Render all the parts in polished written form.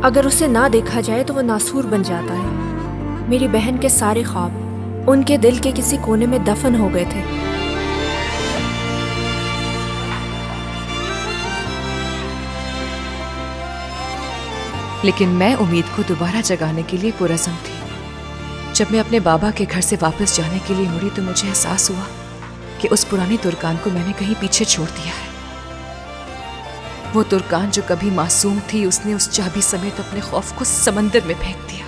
अगर उसे ना देखा जाए तो वो नासूर बन जाता है। मेरी बहन के सारे ख्वाब उनके दिल के किसी कोने में दफन हो गए थे। लेकिन मैं उम्मीद को दोबारा जगाने के लिए पुरज़म थी। जब मैं अपने बाबा के घर से वापस जाने के लिए मुड़ी तो मुझे एहसास हुआ कि उस पुरानी तुर्कान को मैंने कहीं पीछे छोड़ दिया है। वो तुर्कान जो कभी मासूम थी, उसने उस चाबी समेत अपने खौफ को समंदर में फेंक दिया।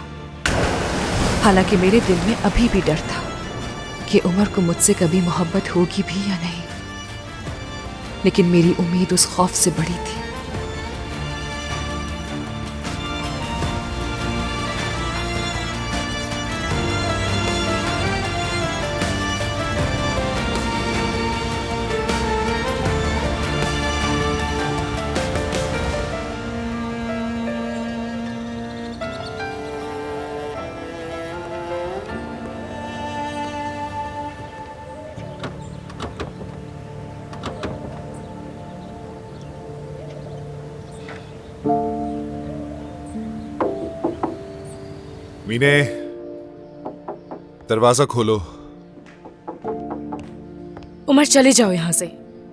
हालांकि मेरे दिल में अभी भी डर था कि उमर को मुझसे कभी मोहब्बत होगी भी या नहीं, लेकिन मेरी उम्मीद उस खौफ से बड़ी थी। मीने, दरवाजा खोलो। उमर चले जाओ यहाँ से,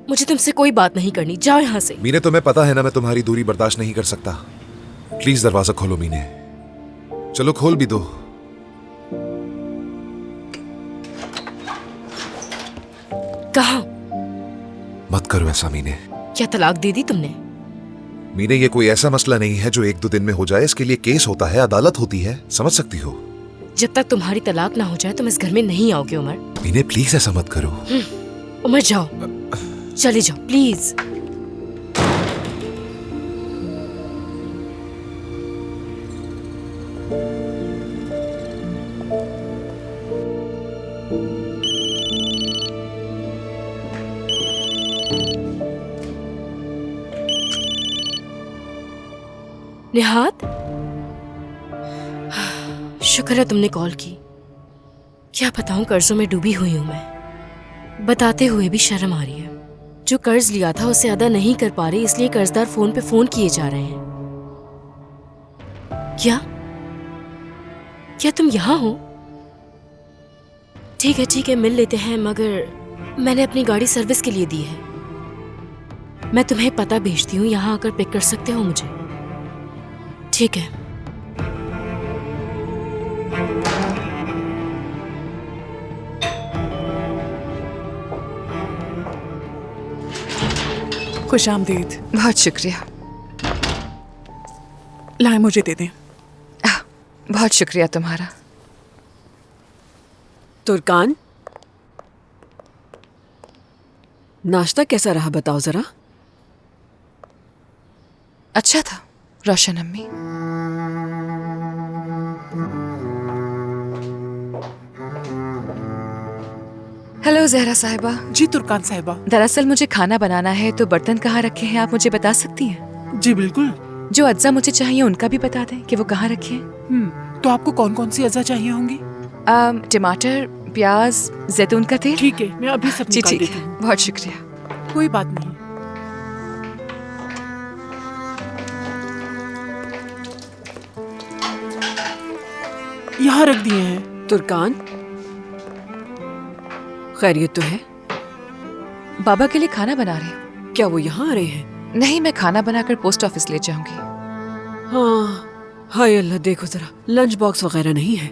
मुझे तुमसे कोई बात नहीं करनी, जाओ यहाँ से। मीने, तुम्हें पता है ना मैं तुम्हारी दूरी बर्दाश्त नहीं कर सकता। प्लीज दरवाजा खोलो मीने। चलो खोल भी दो। कहाँ? मत करो ऐसा मीने। क्या तलाक दे दी तुमने? मीने, ये कोई ऐसा मसला नहीं है जो एक दो दिन में हो जाए। इसके लिए केस होता है, अदालत होती है, समझ सकती हो। जब तक तुम्हारी तलाक ना हो जाए तुम इस घर में नहीं आओगे उमर। मीने प्लीज ऐसा मत करो। उमर जाओ, चले जाओ प्लीज। निहात, शुक्र है तुमने कॉल की। क्या बताऊं, कर्जों में डूबी हुई हूं मैं। बताते हुए भी शर्म आ रही है। जो कर्ज लिया था उसे अदा नहीं कर पा रही, इसलिए कर्जदार फोन पे फोन किए जा रहे हैं। क्या तुम यहाँ हो? ठीक है मिल लेते हैं, मगर मैंने अपनी गाड़ी सर्विस के लिए दी है। मैं तुम्हें पता भेजती हूँ, यहाँ आकर पिक कर सकते हो मुझे? ठीक है। खुश आमदीद। बहुत शुक्रिया। लाए मुझे दे दें। बहुत शुक्रिया तुम्हारा। तुर्कान, नाश्ता कैसा रहा बताओ जरा। अच्छा था रोशन अम्मी। हेलो जहरा साहिबा। जी तुर्कान साहिबा। दरअसल मुझे खाना बनाना है, तो बर्तन कहाँ रखे हैं आप मुझे बता सकती हैं? जी बिल्कुल। जो अज्जा मुझे चाहिए उनका भी बता दें कि वो कहाँ रखे हैं। तो आपको कौन कौन सी अज्जा चाहिए होंगी? टमाटर, प्याज, जैतून का तेल। ठीक है, मैं अभी सब जी निकाल ठीक देती है, हूँ। बहुत शुक्रिया। कोई बात नहीं। यहाँ रख दिए हैं। तुर्कान, खैरियत तो है? बाबा के लिए खाना बना रही हूँ। क्या वो यहाँ आ रहे हैं? नहीं, मैं खाना बनाकर पोस्ट ऑफिस ले जाऊंगी। हाँ, हाय अल्लाह, देखो जरा लंच बॉक्स वगैरह नहीं है।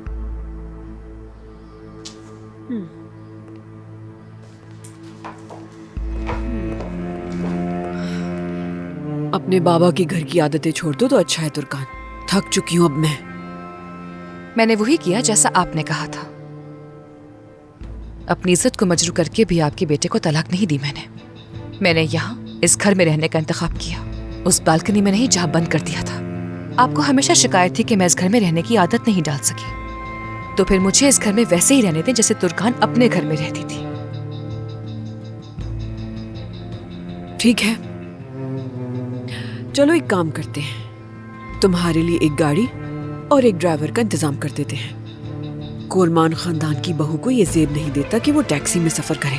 अपने बाबा की घर की आदतें छोड़ दो तो अच्छा है तुर्कान। थक चुकी हूँ अब मैं। मैंने वही किया जैसा आपने कहा था। अपनी इज्जत को मजरू करके भी आपके बेटे को तलाक नहीं दी मैंने यहाँ इस घर में रहने का इंतखाब किया, उस बालकनी में नहीं जहाँ बंद कर दिया था। आपको हमेशा शिकायत थी कि मैं इस घर में रहने की आदत नहीं डाल सकी, तो फिर मुझे इस घर में वैसे ही रहने दें जैसे तुर्कान अपने घर में रहती थी। ठीक है, चलो एक काम करते हैं, तुम्हारे लिए एक गाड़ी और एक ड्राइवर का इंतजाम कर देते हैं। कोलमान खानदान की बहू को ये जेब नहीं देता कि वो टैक्सी में सफर करे।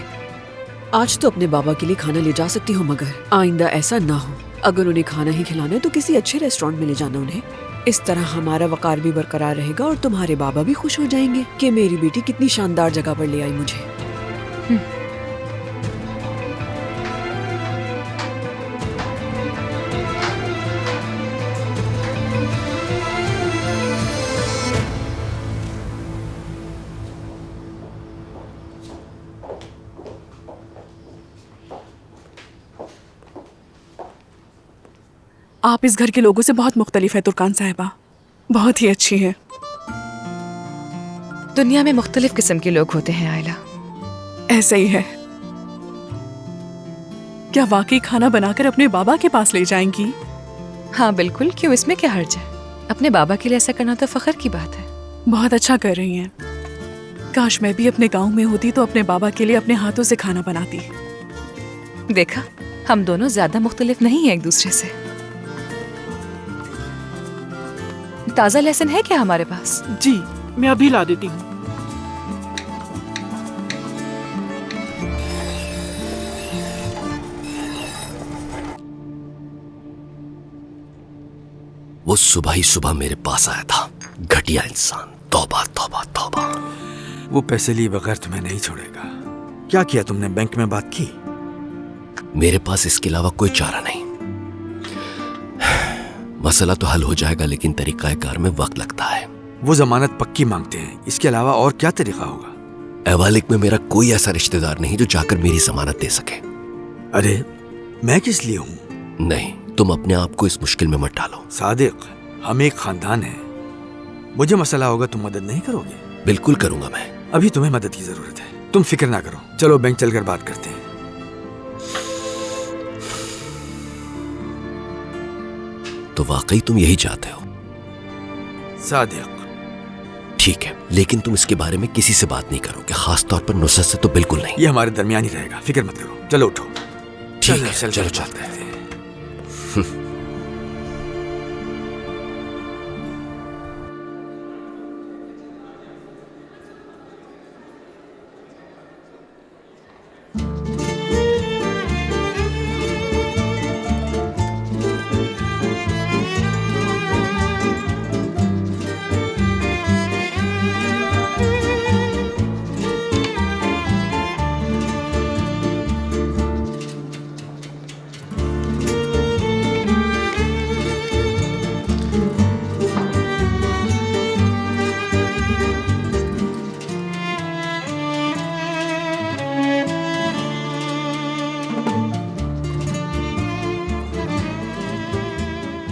आज तो अपने बाबा के लिए खाना ले जा सकती हो, मगर आइंदा ऐसा ना हो। अगर उन्हें खाना ही खिलाना है तो किसी अच्छे रेस्टोरेंट में ले जाना उन्हें। इस तरह हमारा वकार भी बरकरार रहेगा और तुम्हारे बाबा भी खुश हो जाएंगे कि मेरी बेटी कितनी शानदार जगह पर ले आई मुझे। आप इस घर के लोगों से बहुत मुख्तलिफ है तुर्कान साहिबा, बहुत ही अच्छी है। दुनिया में मुख्तलिफ किस्म के लोग होते हैं आयला। ऐसा ही है। क्या वाकई खाना बनाकर अपने बाबा के पास ले जाएंगी? हाँ बिल्कुल, क्यों, इसमें क्या हर्ज है। अपने बाबा के लिए ऐसा करना तो फख्र की बात है। बहुत अच्छा कर रही हैं। काश मैं भी अपने गांव में होती तो अपने बाबा के लिए अपने हाथों से खाना बनाती। देखा, हम दोनों ज्यादा मुख्तलिफ नहीं हैं एक दूसरे से। ताज़ा लहसुन है क्या हमारे पास? जी, मैं अभी ला देती हूँ। वो सुबह ही सुबह मेरे पास आया था, घटिया इंसान। तौबा तौबा तौबा। वो पैसे लिए बगैर तुम्हें नहीं छोड़ेगा। क्या किया तुमने, बैंक में बात की? मेरे पास इसके अलावा कोई चारा नहीं। मसला तो हल हो जाएगा, लेकिन तरीकाकार में वक्त लगता है। वो जमानत पक्की मांगते हैं, इसके अलावा और क्या तरीका होगा? एवालिक में मेरा कोई ऐसा रिश्तेदार नहीं जो जाकर मेरी जमानत दे सके। अरे मैं किस लिए हूँ? नहीं, तुम अपने आप को इस मुश्किल में मत डालो। सादिक, हम एक खानदान है। मुझे मसला होगा, तुम मदद नहीं करोगे? बिल्कुल करूंगा मैं। अभी तुम्हें मदद की जरूरत है, तुम फिक्र ना करो। चलो बैंक चलकर बात करते हैं। तो वाकई तुम यही चाहते हो? सादिक, ठीक है, लेकिन तुम इसके बारे में किसी से बात नहीं करोगे, खास तौर पर नुसरत से तो बिल्कुल नहीं। ये हमारे दरमियान ही रहेगा, फिक्र मत करो। चलो उठो। ठीक है, चलो चलते हैं।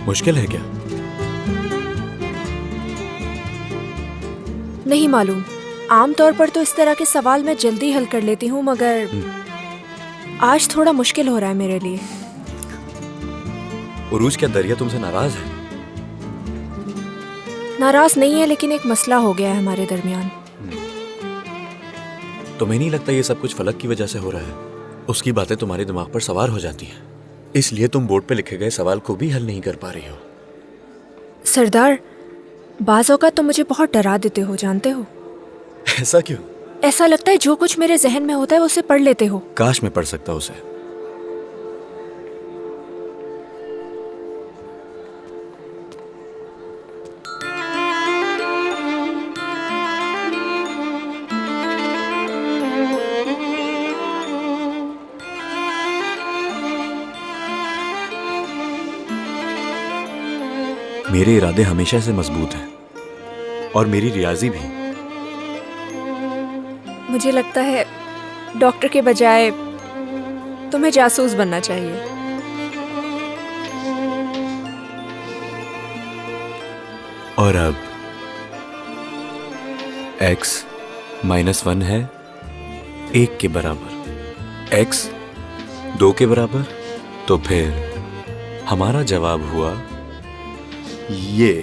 मुश्किल है क्या? नहीं मालूम। आमतौर पर तो इस तरह के सवाल मैं जल्दी हल कर लेती हूँ, मगर आज थोड़ा मुश्किल हो रहा है मेरे लिए। उरूज, क्या दरिया तुमसे नाराज है? नाराज नहीं है, लेकिन एक मसला हो गया है हमारे दरमियान। तुम्हें नहीं लगता ये सब कुछ फलक की वजह से हो रहा है? उसकी बातें तुम्हारे दिमाग पर सवार हो जाती हैं, इसलिए तुम बोर्ड पे लिखे गए सवाल को भी हल नहीं कर पा रही हो। सरदार, बाज़ औक़ात तुम मुझे बहुत डरा देते हो, जानते हो? ऐसा क्यों? ऐसा लगता है जो कुछ मेरे जहन में होता है उसे पढ़ लेते हो। काश मैं पढ़ सकता उसे। मेरे इरादे हमेशा से मजबूत हैं और मेरी रियाजी भी। मुझे लगता है डॉक्टर के बजाय तुम्हें जासूस बनना चाहिए। और अब x -1 है 1 के बराबर, x 2 के बराबर, तो फिर हमारा जवाब हुआ ये।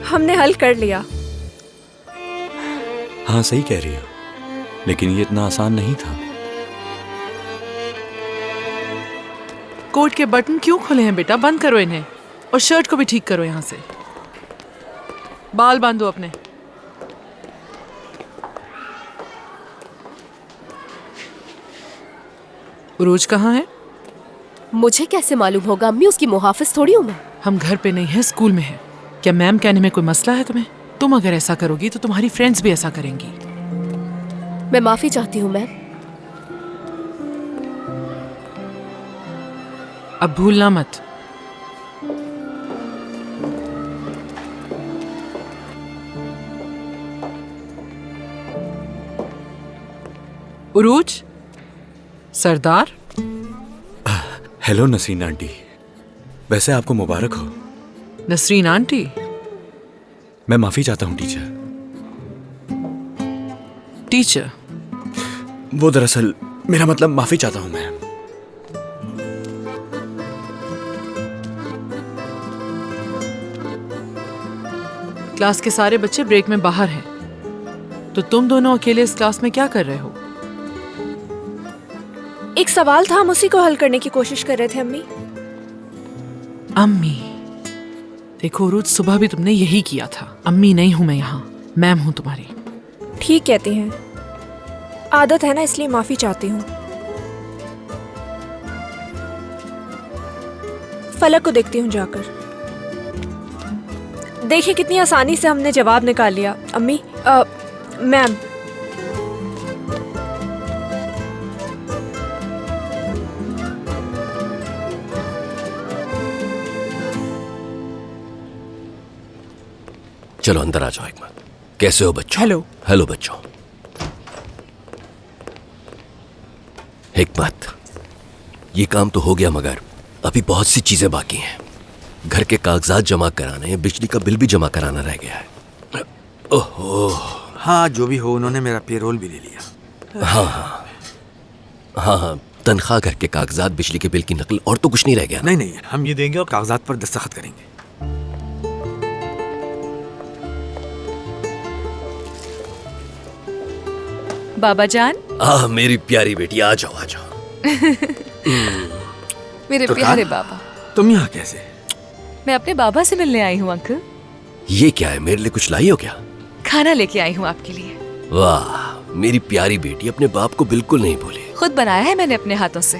हमने हल कर लिया। हाँ, सही कह रही हो। लेकिन ये इतना आसान नहीं था। कोट के बटन क्यों खुले हैं बेटा? बंद करो इन्हें और शर्ट को भी ठीक करो। यहाँ से बाल बांधो अपने। उरूज कहाँ है? मुझे कैसे मालूम होगा अम्मी? उसकी मुहाफिज थोड़ी हूँ मैं। हम घर पे नहीं है, स्कूल में है। क्या मैम कहने में कोई मसला है तुम्हें? तुम अगर ऐसा करोगी तो तुम्हारी फ्रेंड्स भी ऐसा करेंगी। मैं माफी चाहती हूँ मैम। अब भूलना मत। उरूज, सरदार। हेलो नसीन आंटी, वैसे आपको मुबारक हो। नसरीन आंटी? मैं माफी चाहता हूँ टीचर। टीचर? वो दरअसल मेरा मतलब माफी चाहता हूँ मैं। क्लास के सारे बच्चे ब्रेक में बाहर हैं, तो तुम दोनों अकेले इस क्लास में क्या कर रहे हो? एक सवाल था, हम उसी को हल करने की कोशिश कर रहे थे अम्मी। अम्मी? देखो उरूज, सुबह भी तुमने यही किया था। अम्मी नहीं हूं मैं यहाँ, मैम हूं तुम्हारी। ठीक कहती हैं, आदत है ना, इसलिए माफी चाहती हूँ। फलक को देखती हूँ जाकर। देखिए कितनी आसानी से हमने जवाब निकाल लिया। अम्मी, मैम, चलो अंदर आ जाओ हिकमत। कैसे हो बच्चों? हेलो। हेलो बच्चों। हिकमत, ये काम तो हो गया मगर अभी बहुत सी चीजें बाकी हैं। घर के कागजात जमा कराने, बिजली का बिल भी जमा कराना रह गया है। ओहो। हाँ, जो भी हो, उन्होंने मेरा पेरोल भी ले लिया। हाँ, तनख्वाह, घर के कागजात, बिजली के बिल की नकल, और तो कुछ नहीं रह गया ना? नहीं, हम ये देंगे और कागजात पर दस्तखत करेंगे। बाबा जान। मेरी प्यारी बेटी, आ जाओ आ जाओ। मेरे प्यारे बाबा। तुम यहाँ कैसे? मैं अपने बाबा से मिलने आई हूँ अंकल। ये क्या है, मेरे लिए कुछ लाई हो क्या? खाना लेके आई हूँ आपके लिए। वाह, मेरी प्यारी बेटी अपने बाप को बिल्कुल नहीं भूले। खुद बनाया है मैंने अपने हाथों से।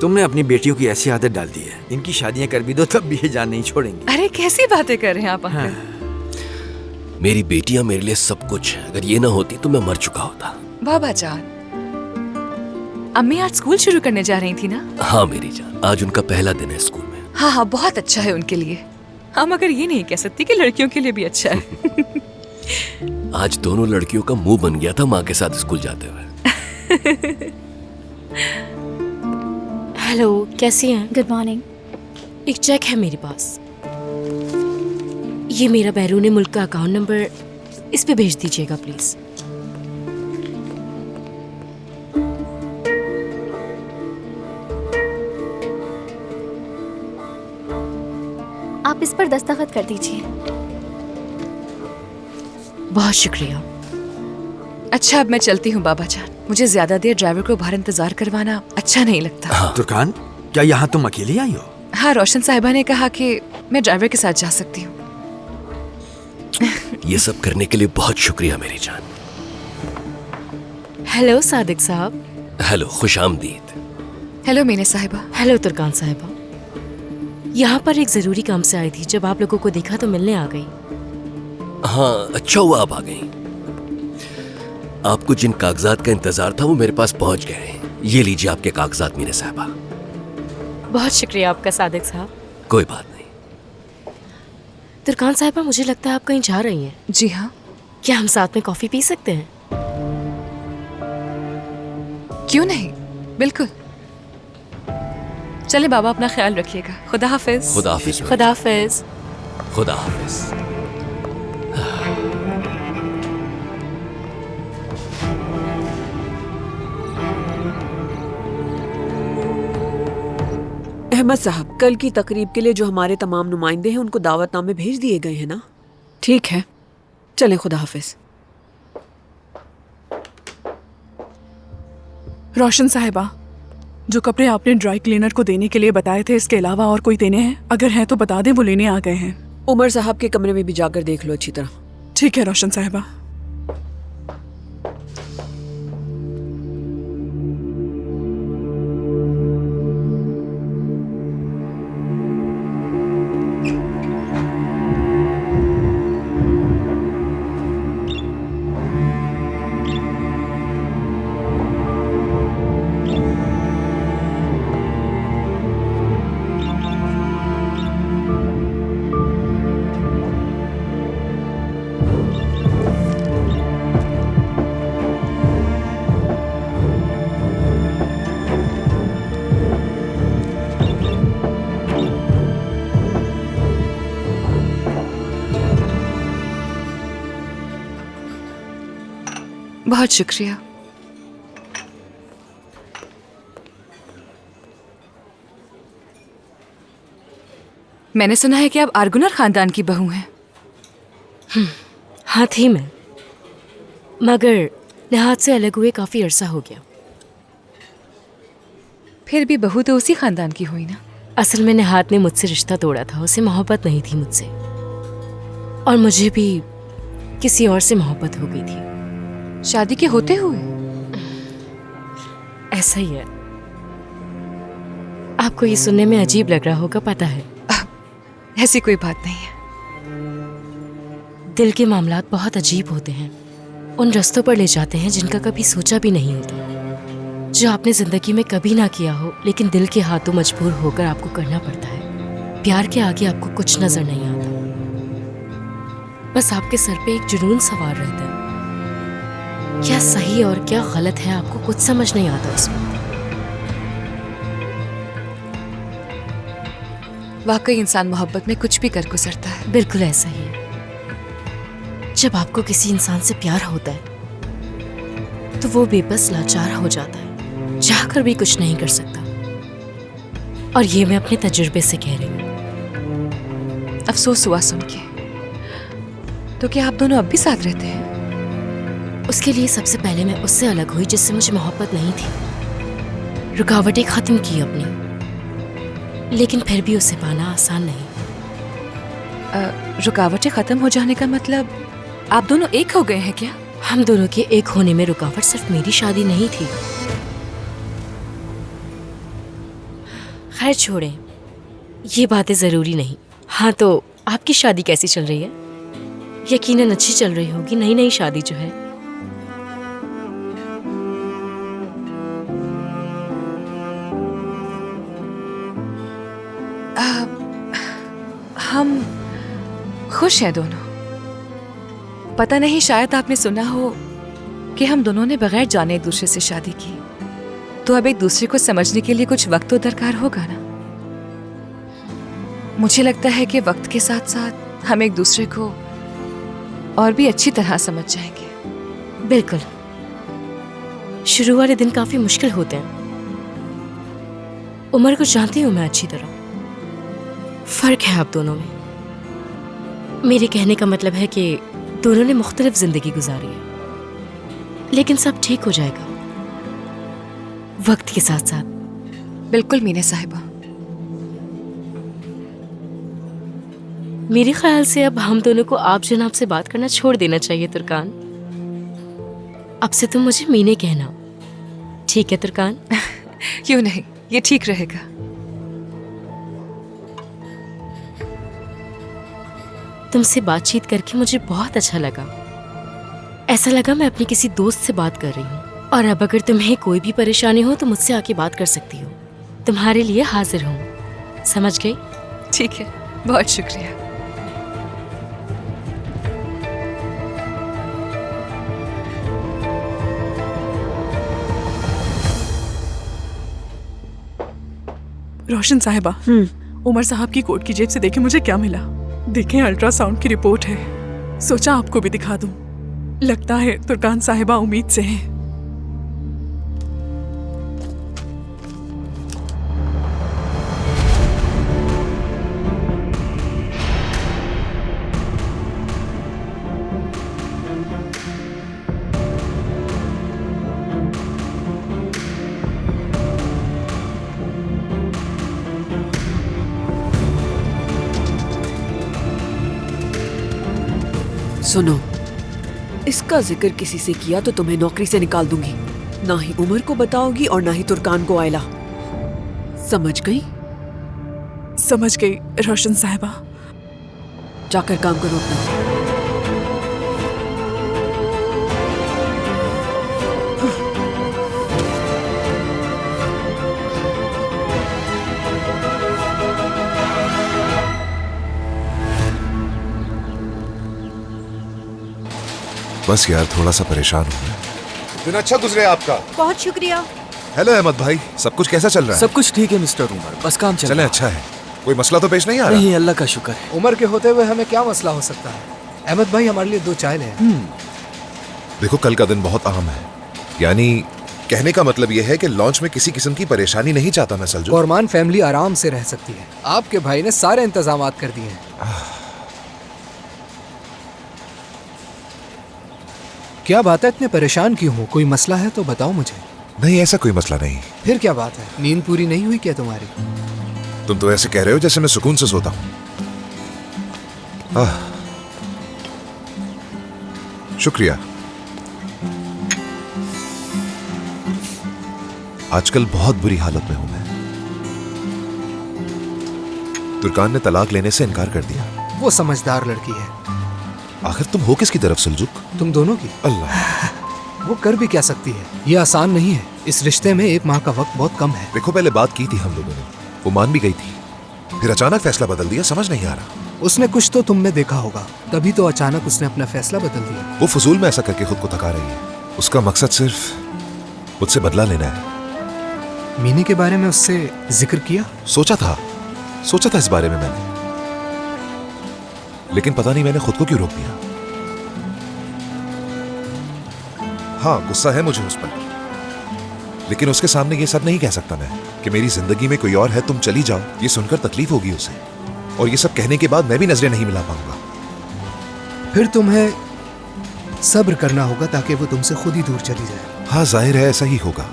तुमने अपनी बेटियों की ऐसी आदत डाल दी है, इनकी शादियां कर भी दो तब भी ये जान नहीं छोड़ेंगी। अरे कैसी बातें कर रहे हैं आप अंकल? मेरी बेटियां मेरे लिए सब कुछ है। अगर ये ना होती तो मैं मर चुका होता। बाबा जान, अम्मी आज स्कूल शुरू करने जा रही थी ना? हाँ मेरी जान, आज उनका पहला दिन है स्कूल में। हाँ, बहुत अच्छा है उनके लिए। हम अगर ये नहीं कह सकती कि लड़कियों के लिए भी अच्छा है। आज दोनों लड़कियों का मुंह बन गया था माँ के साथ स्कूल जाते हुए। हेलो, कैसी हैं? Good morning. एक चेक है मेरे पास, ये मेरा बैरून मुल्क का अकाउंट नंबर, इस पे भेज दीजिएगा प्लीज। आप इस पर दस्तखत कर दीजिए। बहुत शुक्रिया। अच्छा, अब मैं चलती हूँ बाबा जान। मुझे ज्यादा देर ड्राइवर को बाहर इंतजार करवाना अच्छा नहीं लगता। तुर्कान, क्या यहाँ तुम अकेली आई हो? हाँ, रोशन साहिबा ने कहा कि मैं ड्राइवर के साथ जा सकती हूँ। ये सब करने के लिए बहुत शुक्रिया मेरी जान। हेलो सादिक साहब। हेलो, खुशामदीद। हेलो मीना साहिबा। हेलो तुर्कान साहिबा। यहाँ पर एक जरूरी काम से आई थी, जब आप लोगों को देखा तो मिलने आ गई। हाँ, अच्छा हुआ आप आ गई। आपको जिन कागजात का इंतजार था वो मेरे पास पहुंच गए हैं। ये लीजिए आपके कागजात मीना साहिबा। बहुत शुक्रिया आपका सादिक साहब। कोई बात नहीं। तुर्कान साहिबा, मुझे लगता है आप कहीं जा रही हैं। जी हाँ। क्या हम साथ में कॉफी पी सकते हैं? क्यों नहीं, बिल्कुल। चले बाबा, अपना ख्याल रखिएगा। खुदा हाफिज। खुदा हाफिज। खुदा हाफिज। खुदा हाफिज। अहमद साहब, कल की तकरीब के लिए जो हमारे तमाम नुमाइंदे हैं उनको दावतनामे भेज दिए गए हैं ना? ठीक है, चलें, खुदा हाफिज। रोशन साहिबा, जो कपड़े आपने ड्राई क्लीनर को देने के लिए बताए थे, इसके अलावा और कोई देने हैं? अगर हैं तो बता दें, वो लेने आ गए हैं। उमर साहब के कमरे में भी जाकर देख लो अच्छी तरह। ठीक है रोशन साहिबा। बहुत शुक्रिया। मैंने सुना है कि आप आर्गुनर खानदान की बहू हैं। हाँ थी मैं, मगर निहात से अलग हुए काफी अरसा हो गया। फिर भी बहू तो उसी खानदान की हुई ना। असल में निहात ने मुझसे रिश्ता तोड़ा था, उसे मोहब्बत नहीं थी मुझसे, और मुझे भी किसी और से मोहब्बत हो गई थी। शादी के होते हुए? ऐसा ही है। आपको ये सुनने में अजीब लग रहा होगा, पता है। ऐसी कोई बात नहीं है। दिल के मामलात बहुत अजीब होते हैं, उन रास्तों पर ले जाते हैं जिनका कभी सोचा भी नहीं होता, जो आपने जिंदगी में कभी ना किया हो, लेकिन दिल के हाथों मजबूर होकर आपको करना पड़ता है। प्यार के आगे आपको कुछ नजर नहीं आता, बस आपके सर पे एक जुनून सवार रहता है। क्या सही और क्या गलत है आपको कुछ समझ नहीं आता उस वक्त। वाकई इंसान मोहब्बत में कुछ भी कर गुजरता है। बिल्कुल ऐसा ही है। जब आपको किसी इंसान से प्यार होता है तो वो बेबस लाचार हो जाता है, चाहकर भी कुछ नहीं कर सकता। और ये मैं अपने तजुर्बे से कह रही हूँ। अफसोस हुआ सुन के। तो क्या आप दोनों अब भी साथ रहते हैं? उसके लिए सबसे पहले मैं उससे अलग हुई जिससे मुझे मोहब्बत नहीं थी। रुकावटें खत्म की अपनी, लेकिन फिर भी उसे पाना आसान नहीं। रुकावटें खत्म हो जाने का मतलब आप दोनों एक हो गए हैं क्या? हम दोनों के एक होने में रुकावट सिर्फ मेरी शादी नहीं थी। खैर छोड़ें, ये बातें जरूरी नहीं। हाँ, तो आपकी शादी कैसी चल रही है? यकीनन अच्छी चल रही होगी, नई नई शादी जो है। हम खुश हैं दोनों। पता नहीं, शायद आपने सुना हो कि हम दोनों ने बगैर जाने एक दूसरे से शादी की, तो अब एक दूसरे को समझने के लिए कुछ वक्त तो दरकार होगा ना। मुझे लगता है कि वक्त के साथ साथ हम एक दूसरे को और भी अच्छी तरह समझ जाएंगे। बिल्कुल। शुरू वाले दिन काफी मुश्किल होते हैं। उमर को जानती हूं मैं अच्छी तरह। फर्क है आप दोनों में। मेरे कहने का मतलब है कि दोनों ने मुख्तलिफ जिंदगी गुजारी है, लेकिन सब ठीक हो जाएगा वक्त के साथ साथ। बिल्कुल मीना साहिबा। मेरे ख्याल से अब हम दोनों को आप जनाब से बात करना छोड़ देना चाहिए तुर्कान। अब से तुम मुझे मीने कहना, ठीक है तुर्कान? क्यों नहीं, ये ठीक रहेगा। तुमसे बातचीत करके मुझे बहुत अच्छा लगा। ऐसा लगा मैं अपनी किसी दोस्त से बात कर रही हूँ। और अब अगर तुम्हें कोई भी परेशानी हो तो मुझसे आके बात कर सकती हो। तुम्हारे लिए हाजिर हूँ, समझ गई? ठीक है, बहुत शुक्रिया। रोशन साहिबा, उमर साहब की कोट की जेब से देखें मुझे क्या मिला। देखें, अल्ट्रासाउंड की रिपोर्ट है। सोचा आपको भी दिखा दूं। लगता है तुर्कान साहिबा उम्मीद से हैं। सुनो, इसका जिक्र किसी से किया तो तुम्हें नौकरी से निकाल दूंगी। ना ही उमर को बताओगी और ना ही तुर्कान को आयला। समझ गई? समझ गई रोशन साहिबा। जाकर काम करो अपना। बस यार थोड़ा सा परेशान हूँ मैं। दिन अच्छा गुजरे आपका। बहुत शुक्रिया। हेलो अहमद भाई, सब कुछ कैसा चल रहा है? सब कुछ ठीक है मिस्टर उमर, बस काम चल चले रहा है। अच्छा है। कोई मसला तो पेश नहीं आ रहा? नहीं, अल्लाह का शुक्र है। उमर के होते हुए हमें क्या मसला हो सकता है? अहमद भाई हमारे लिए 2 चाय ले आए। देखो कल का दिन बहुत अहम है। यानी कहने का मतलब यह है कि लॉन्च में किसी किस्म की परेशानी नहीं चाहता मैं सलजू। कोरमान फैमिली आराम से रह सकती है। आपके भाई ने सारे इंतजामात कर दिए हैं। क्या बात है, इतने परेशान क्यों हो? कोई मसला है तो बताओ मुझे। नहीं ऐसा कोई मसला नहीं। फिर क्या बात है? नींद पूरी नहीं हुई क्या तुम्हारी? तुम तो ऐसे कह रहे हो जैसे मैं सुकून से सोता हूँ। शुक्रिया। आजकल बहुत बुरी हालत में हूं मैं। तुर्कान ने तलाक लेने से इनकार कर दिया। वो समझदार लड़की है। आखिर तुम हो किसकी तरफ सुलझुक? तुम दोनों की। अल्लाह। वो कर भी क्या सकती है? ये आसान नहीं है। इस रिश्ते में 1 माह का वक्त बहुत कम है। देखो पहले बात की थी हम लोगों ने, वो मान भी गई थी, फिर अचानक फैसला बदल दिया। समझ नहीं आ रहा। उसने कुछ तो तुम में देखा होगा, तभी तो अचानक उसने अपना फैसला बदल दिया। वो फजूल में ऐसा करके खुद को थका रही है। उसका मकसद सिर्फ मुझसे बदला लेना है। मीनी के बारे में उससे जिक्र किया? सोचा था इस बारे में मैंने, लेकिन पता नहीं मैंने खुद को क्यों रोक दिया। हाँ गुस्सा है मुझे उस पर, लेकिन उसके सामने ये सब नहीं कह सकता मैं कि मेरी जिंदगी में कोई और है, तुम चली जाओ। ये सुनकर तकलीफ होगी उसे, और ये सब कहने के बाद मैं भी नजरें नहीं मिला पाऊंगा। फिर तुम्हें सब्र करना होगा ताकि वो तुमसे खुद ही दूर चली जाए। हाँ जाहिर है ऐसा ही होगा।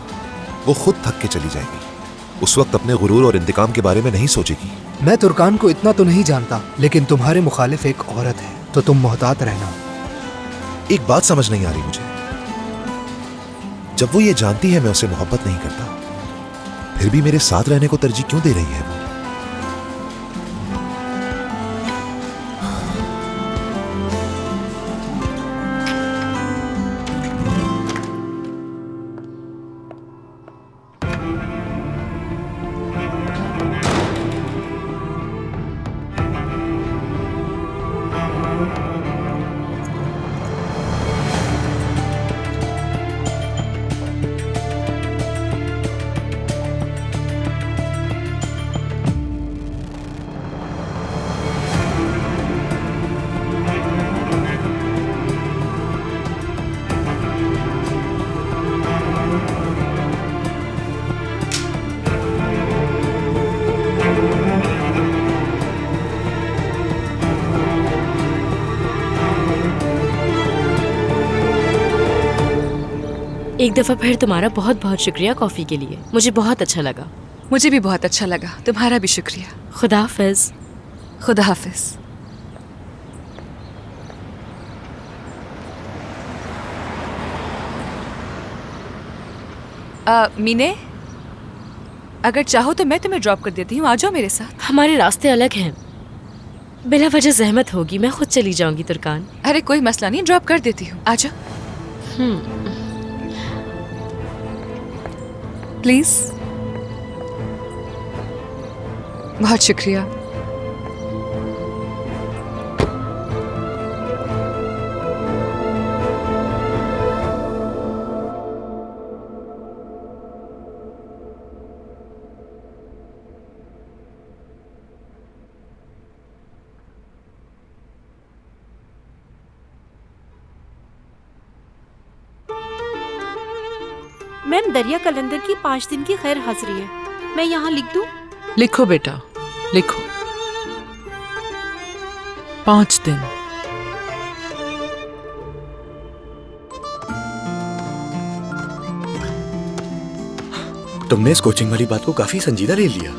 वो खुद थक के चली जाएगी। उस वक्त अपने गुरूर और इंतकाम के बारे में नहीं सोचेगी। मैं तुर्कान को इतना तो नहीं जानता, लेकिन तुम्हारे मुखालिफ एक औरत है, तो तुम मोहतात रहना। एक बात समझ नहीं आ रही मुझे, जब वो ये जानती है मैं उसे मोहब्बत नहीं करता, फिर भी मेरे साथ रहने को तरजीह क्यों दे रही है वो? एक दफ़ा फिर तुम्हारा बहुत बहुत शुक्रिया कॉफ़ी के लिए। मुझे बहुत अच्छा लगा। मुझे भी बहुत अच्छा लगा। तुम्हारा भी शुक्रिया। खुदा हाफिज। खुदा हाफिज। मीने, अगर चाहो तो मैं तुम्हें ड्रॉप कर देती हूँ। आ जाओ मेरे साथ। हमारे रास्ते अलग हैं। बिला वजह जहमत होगी, मैं खुद चली जाऊंगी तुर्कान। अरे कोई मसला नहीं, ड्रॉप कर देती हूँ। आ जाओ प्लीज। बहुत शुक्रिया। मैम, दरिया कलंदर की 5 दिन की खैर हाजिरी है। मैं यहाँ लिख दूँ? लिखो बेटा, लिखो। 5 दिन। तुमने इस कोचिंग वाली बात को काफी संजीदा ले लिया।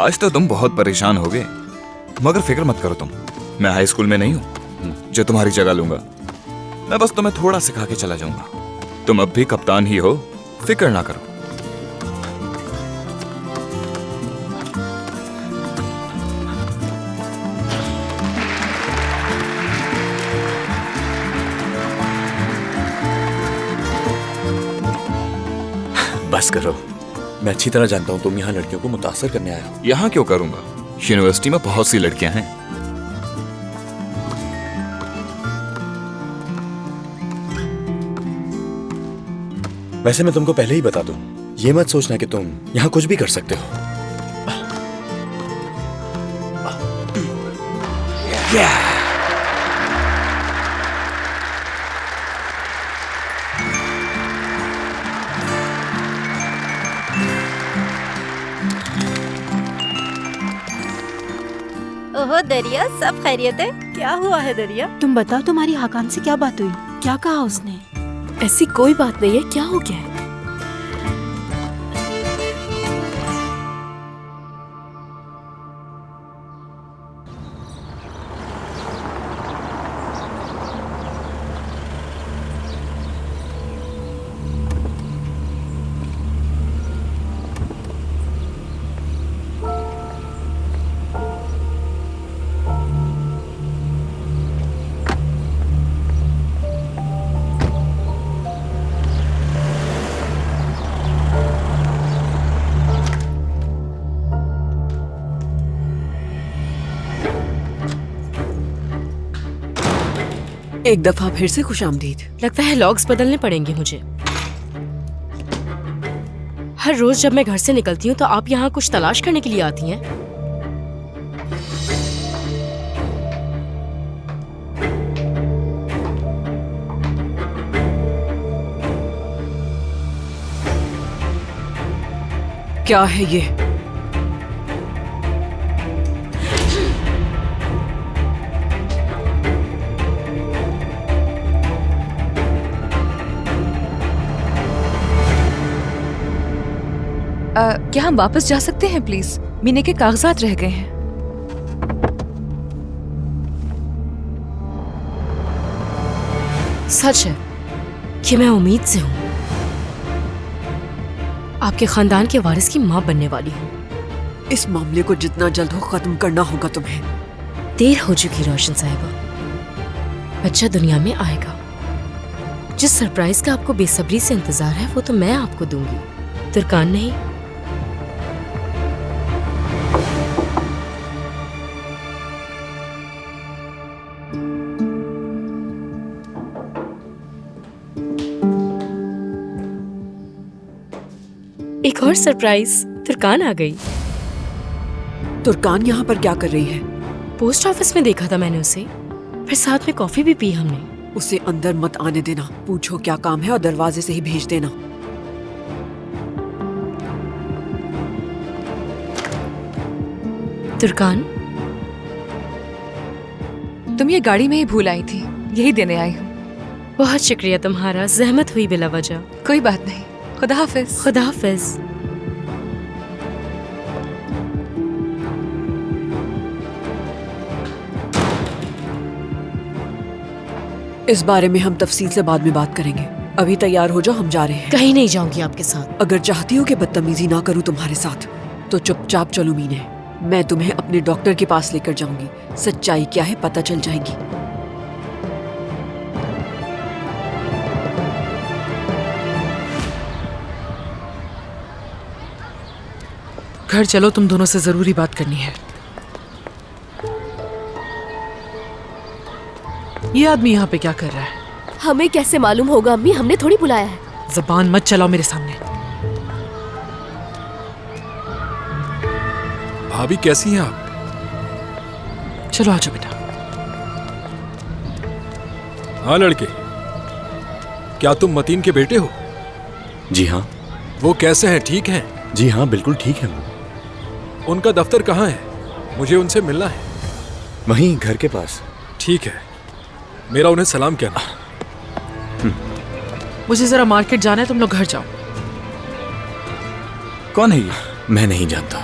आज तो तुम बहुत परेशान होगे, मगर फिक्र मत करो तुम। मैं हाई स्कूल में नहीं हूँ जो तुम्हारी जगह लूंगा। मैं बस तुम्हें थोड़ा सिखा के चला जाऊंगा। तुम अब भी कप्तान ही हो, फिक्र ना करो। बस करो, मैं अच्छी तरह जानता हूँ तुम यहाँ लड़कियों को मुतासर करने आए हो। यहाँ क्यों करूंगा, यूनिवर्सिटी में बहुत सी लड़कियां हैं। वैसे मैं तुमको पहले ही बता दूं, ये मत सोचना कि तुम यहाँ कुछ भी कर सकते हो। ओहो दरिया, सब खैरियत है? क्या हुआ है दरिया? तुम बताओ, तुम्हारी हाकान से क्या बात हुई? क्या कहा उसने? ऐसी कोई बात नहीं है, क्या हो गया है? एक दफा फिर से खुशामदीद। लगता है लॉग्स बदलने पड़ेंगे मुझे। हर रोज जब मैं घर से निकलती हूँ तो आप यहाँ कुछ तलाश करने के लिए आती हैं। क्या है ये? क्या हम वापस जा सकते हैं प्लीज? मीने के कागजात रह गए हैं। सच है कि मैं उम्मीद से हूँ। आपके खानदान के वारिस की माँ बनने वाली हूँ। इस मामले को जितना जल्द हो खत्म करना होगा तुम्हें। देर हो चुकी रोशन साहिबा, बच्चा दुनिया में आएगा। जिस सरप्राइज का आपको बेसब्री से इंतजार है वो तो मैं आपको दूंगी, तुर्कान नहीं। एक और सरप्राइज, तुर्कान आ गई। तुर्कान यहाँ पर क्या कर रही है? पोस्ट ऑफिस में देखा था मैंने उसे, फिर साथ में कॉफी भी पी हमने। उसे अंदर मत आने देना, पूछो क्या काम है और दरवाजे से ही भेज देना। तुर्कान, तुम ये गाड़ी में ही भूल आई थी, यही देने आई हूँ। बहुत शुक्रिया तुम्हारा, जहमत हुई बिला वजह। कोई बात नहीं, खुदा हाफिज। खुदा हाफिज। इस बारे में हम तफसील से बाद में बात करेंगे। अभी तैयार हो जाओ, हम जा रहे हैं। कहीं नहीं जाऊंगी आपके साथ। अगर चाहती हो कि बदतमीजी ना करूं तुम्हारे साथ तो चुपचाप चलो मीने। मैं तुम्हें अपने डॉक्टर के पास लेकर जाऊंगी। सच्चाई क्या है पता चल जाएगी। घर चलो, तुम दोनों से जरूरी बात करनी है। ये आदमी यहाँ पे क्या कर रहा है? हमें कैसे मालूम होगा अम्मी, हमने थोड़ी बुलाया है। जबान मत चलाओ मेरे सामने। भाभी कैसी हैं आप? चलो आजा बेटा। हाँ लड़के, क्या तुम मतीन के बेटे हो? जी हाँ। वो कैसे हैं, ठीक हैं? जी हाँ, बिल्कुल ठीक है वो। उनका दफ्तर कहाँ है? मुझे उनसे मिलना है। वहीं घर के पास। ठीक है, मेरा उन्हें सलाम कहना। मुझे जरा मार्केट जाना है, तुम लोग घर जाओ। कौन है ये? मैं नहीं जानता।